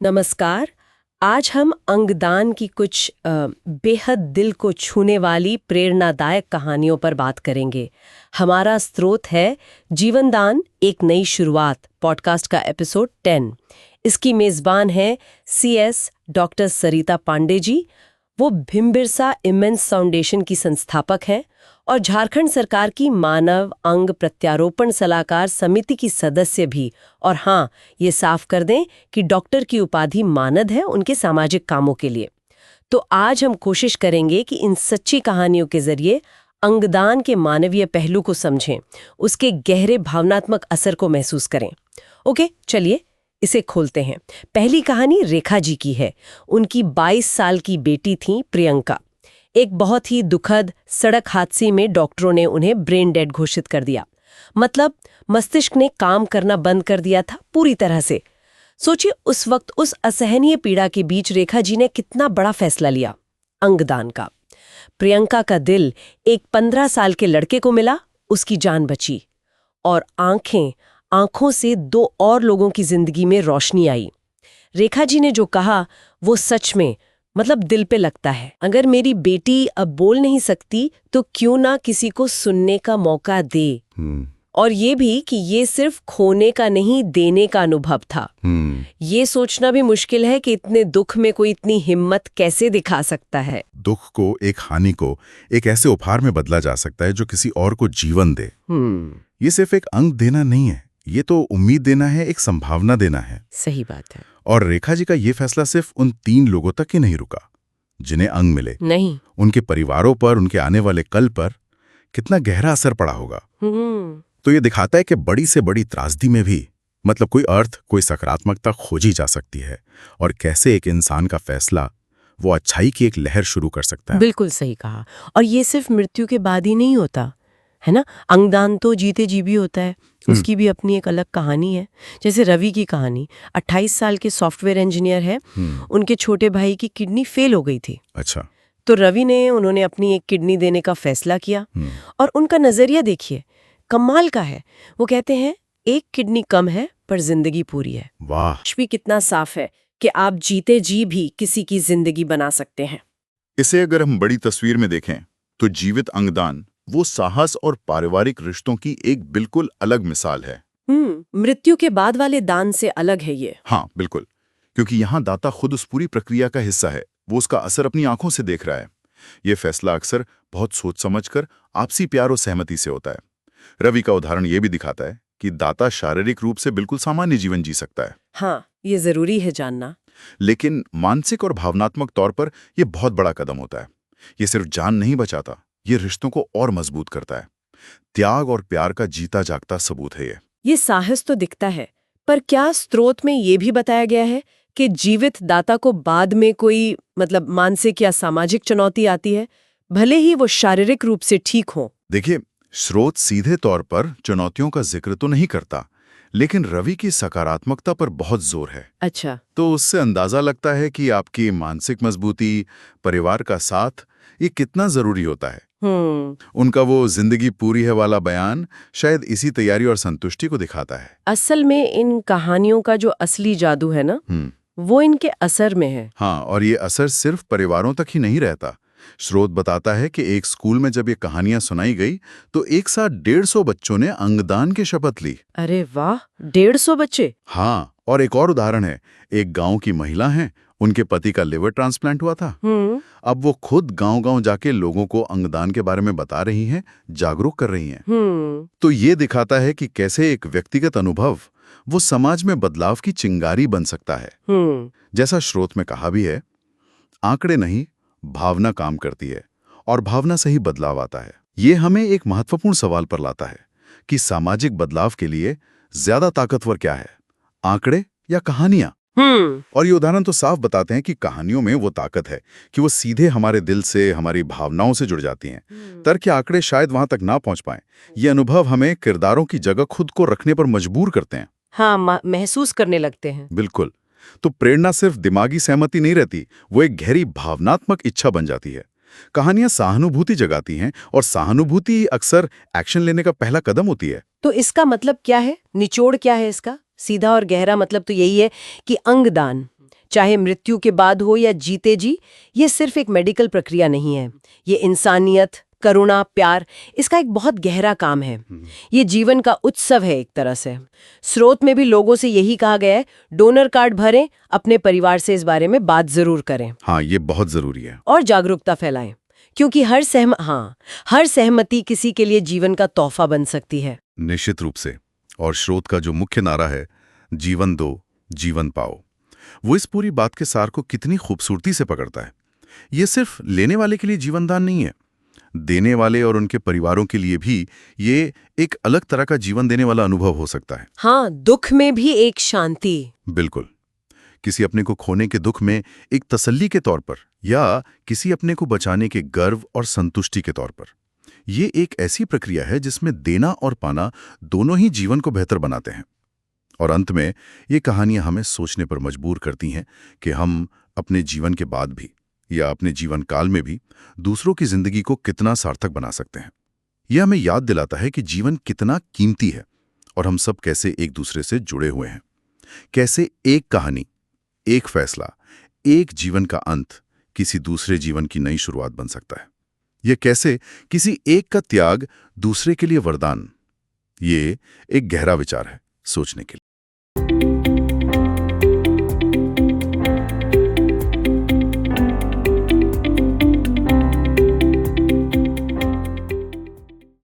नमस्कार। आज हम अंगदान की कुछ बेहद दिल को छूने वाली प्रेरणादायक कहानियों पर बात करेंगे। हमारा स्रोत है जीवनदान एक नई शुरुआत पॉडकास्ट का एपिसोड 10। इसकी मेज़बान है CS डॉक्टर सरिता पांडे जी। वो भीमबिरसा इमेंस फाउंडेशन की संस्थापक हैं और झारखंड सरकार की मानव अंग प्रत्यारोपण सलाहकार समिति की सदस्य भी। और हाँ, ये साफ कर दें कि डॉक्टर की उपाधि मानद है उनके सामाजिक कामों के लिए। तो आज हम कोशिश करेंगे कि इन सच्ची कहानियों के जरिए अंगदान के मानवीय पहलू को समझें, उसके गहरे भावनात्मक असर को महसूस करें। ओके, चलिए इसे खोलते हैं। पहली कहानी रेखा जी की है। उनकी 22 साल की बेटी थी प्रियंका। एक बहुत ही दुखद सड़क हादसे में डॉक्टरों ने उन्हें ब्रेन डेड घोषित कर दिया। मतलब मस्तिष्क ने काम करना बंद कर दिया था पूरी तरह से। सोचिए उस वक्त उस असहनीय पीड़ा के बीच रेखा जी ने कितना बड़ा फैसला लिया, अंगदान का। प्रियंका का दिल एक 15 साल के लड़के को मिला, उसकी जान बची और आंखों से 2 और लोगों की जिंदगी में रोशनी आई। रेखा जी ने जो कहा वो सच में मतलब दिल पे लगता है। अगर मेरी बेटी अब बोल नहीं सकती तो क्यों ना किसी को सुनने का मौका दे। और ये भी कि ये सिर्फ खोने का नहीं, देने का अनुभव था। ये सोचना भी मुश्किल है कि इतने दुख में कोई इतनी हिम्मत कैसे दिखा सकता है। दुख को, एक हानि को एक ऐसे उपहार में बदला जा सकता है जो किसी और को जीवन दे। ये सिर्फ एक अंग देना नहीं है, ये तो उम्मीद देना है, एक संभावना देना है। सही बात है। और रेखा जी का ये फैसला सिर्फ उन 3 लोगों तक ही नहीं रुका जिन्हें अंग मिले। नहीं, उनके परिवारों पर, उनके आने वाले कल पर कितना गहरा असर पड़ा होगा। तो ये दिखाता है कि बड़ी से बड़ी त्रासदी में भी मतलब कोई अर्थ, कोई सकारात्मकता खोजी जा सकती है और कैसे एक इंसान का फैसला वो अच्छाई की एक लहर शुरू कर सकता है। बिल्कुल सही कहा। और ये सिर्फ मृत्यु के बाद ही नहीं होता है ना, अंगदान तो जीते जी भी होता है। उसकी भी अपनी एक अलग कहानी है। जैसे रवि की कहानी, 28 साल के सॉफ्टवेयर इंजीनियर है। उनके छोटे भाई की किडनी फेल हो गई थी। अच्छा। तो रवि ने उन्होंने अपनी एक किडनी देने का फैसला किया। और उनका नजरिया देखिए, कमाल का है। वो कहते हैं एक किडनी कम है पर जिंदगी पूरी है। वाह। भी कितना साफ है कि आप जीते जी भी किसी की जिंदगी बना सकते हैं। इसे अगर हम बड़ी तस्वीर में देखें तो जीवित अंगदान वो साहस और पारिवारिक रिश्तों की एक बिल्कुल अलग मिसाल है। मृत्यु के बाद वाले दान से अलग है ये। हाँ बिल्कुल, क्योंकि यहाँ दाता खुद उस पूरी प्रक्रिया का हिस्सा है। वो उसका असर अपनी आंखों से देख रहा है। ये फैसला अक्सर बहुत सोच समझकर, आपसी प्यार और सहमति से होता है। रवि का उदाहरण ये भी दिखाता है कि दाता शारीरिक रूप से बिल्कुल सामान्य जीवन जी सकता है। हाँ, ये जरूरी है जानना। लेकिन मानसिक और भावनात्मक तौर पर यह बहुत बड़ा कदम होता है। ये सिर्फ जान नहीं बचाता, ये रिश्तों को और मजबूत करता है। त्याग और प्यार का जीता जागता सबूत है ये साहस तो दिखता है, पर क्या स्रोत में ये भी बताया गया है कि जीवित दाता को बाद में कोई मतलब मानसिक या सामाजिक चुनौती आती है, भले ही वो शारीरिक रूप से ठीक हो? देखिए, स्रोत सीधे तौर पर चुनौतियों का जिक्र तो नहीं करता, लेकिन रवि की सकारात्मकता पर बहुत जोर है। अच्छा। तो उससे अंदाजा लगता है कि आपकी मानसिक मजबूती, परिवार का साथ, ये कितना जरूरी होता है। उनका वो जिंदगी पूरी है वाला बयान शायद इसी तैयारी और संतुष्टि को दिखाता है। असल में इन कहानियों का जो असली जादू है ना, वो इनके असर में है। हाँ, और ये असर सिर्फ परिवारों तक ही नहीं रहता। स्रोत बताता है कि एक स्कूल में जब ये कहानियां सुनाई गई तो एक साथ 150 बच्चों ने अंगदान की शपथ ली। अरे वाह, 150 बच्चे! हाँ, और एक और उदाहरण है, एक गांव की महिला हैं, उनके पति का लिवर ट्रांसप्लांट हुआ था। अब वो खुद गांव-गांव जाके लोगों को अंगदान के बारे में बता रही हैं, जागरूक कर रही हैं। तो ये दिखाता है कि कैसे एक व्यक्तिगत अनुभव वो समाज में बदलाव की चिंगारी बन सकता है। जैसा स्रोत में कहा भी है, आंकड़े नहीं, भावना काम करती है और भावना से ही बदलाव आता है। ये हमें एक महत्वपूर्ण सवाल पर लाता है कि सामाजिक बदलाव के लिए ज्यादा ताकतवर क्या है, आंकड़े या कहानियां? और ये उदाहरण तो साफ बताते हैं कि कहानियों में वो ताकत है कि वो सीधे हमारे दिल से, हमारी भावनाओं से जुड़ जाती हैं। तर्क या आंकड़े शायद वहां तक ना पहुंच पाएं। ये अनुभव हमें किरदारों की जगह खुद को रखने पर मजबूर करते हैं। हाँ, महसूस करने लगते हैं। बिल्कुल। तो प्रेरणा सिर्फ दिमागी सहमति नहीं रहती, वो एक गहरी भावनात्मक इच्छा बन जाती है। कहानियां सहानुभूति जगाती हैं और सहानुभूति अक्सर एक्शन लेने का पहला कदम होती है। तो इसका मतलब क्या है, निचोड़ क्या है इसका? सीधा और गहरा मतलब तो यही है कि अंगदान चाहे मृत्यु के बाद हो या जीते जी, ये सिर्फ एक मेडिकल प्रक्रिया नहीं है। ये इंसानियत, करुणा, प्यार, इसका एक बहुत गहरा काम है। ये जीवन का उत्सव है एक तरह से। स्रोत में भी लोगों से यही कहा गया है, डोनर कार्ड भरें, अपने परिवार से इस बारे में बात जरूर करें। हाँ, ये बहुत जरूरी है। और जागरूकता फैलाएं, क्योंकि हर सहमति किसी के लिए जीवन का तोहफा बन सकती है। निश्चित रूप से। और स्रोत का जो मुख्य नारा है, जीवन दो, जीवन पाओ, वो इस पूरी बात के सार को कितनी खूबसूरती से पकड़ता है। ये सिर्फ लेने वाले के लिए जीवनदान नहीं है, देने वाले और उनके परिवारों के लिए भी ये एक अलग तरह का जीवन देने वाला अनुभव हो सकता है। हाँ, दुख में भी एक शांति। बिल्कुल। किसी अपने को खोने के दुख में एक तसल्ली के तौर पर, या किसी अपने को बचाने के गर्व और संतुष्टि के तौर पर। ये एक ऐसी प्रक्रिया है जिसमें देना और पाना दोनों ही जीवन को बेहतर बनाते हैं। और अंत में ये कहानियां हमें सोचने पर मजबूर करती हैं कि हम अपने जीवन के बाद भी, या अपने जीवन काल में भी, दूसरों की जिंदगी को कितना सार्थक बना सकते हैं। यह हमें याद दिलाता है कि जीवन कितना कीमती है और हम सब कैसे एक दूसरे से जुड़े हुए हैं। कैसे एक कहानी, एक फैसला, एक जीवन का अंत किसी दूसरे जीवन की नई शुरुआत बन सकता है। यह कैसे किसी एक का त्याग दूसरे के लिए वरदान। ये एक गहरा विचार है सोचने के लिए।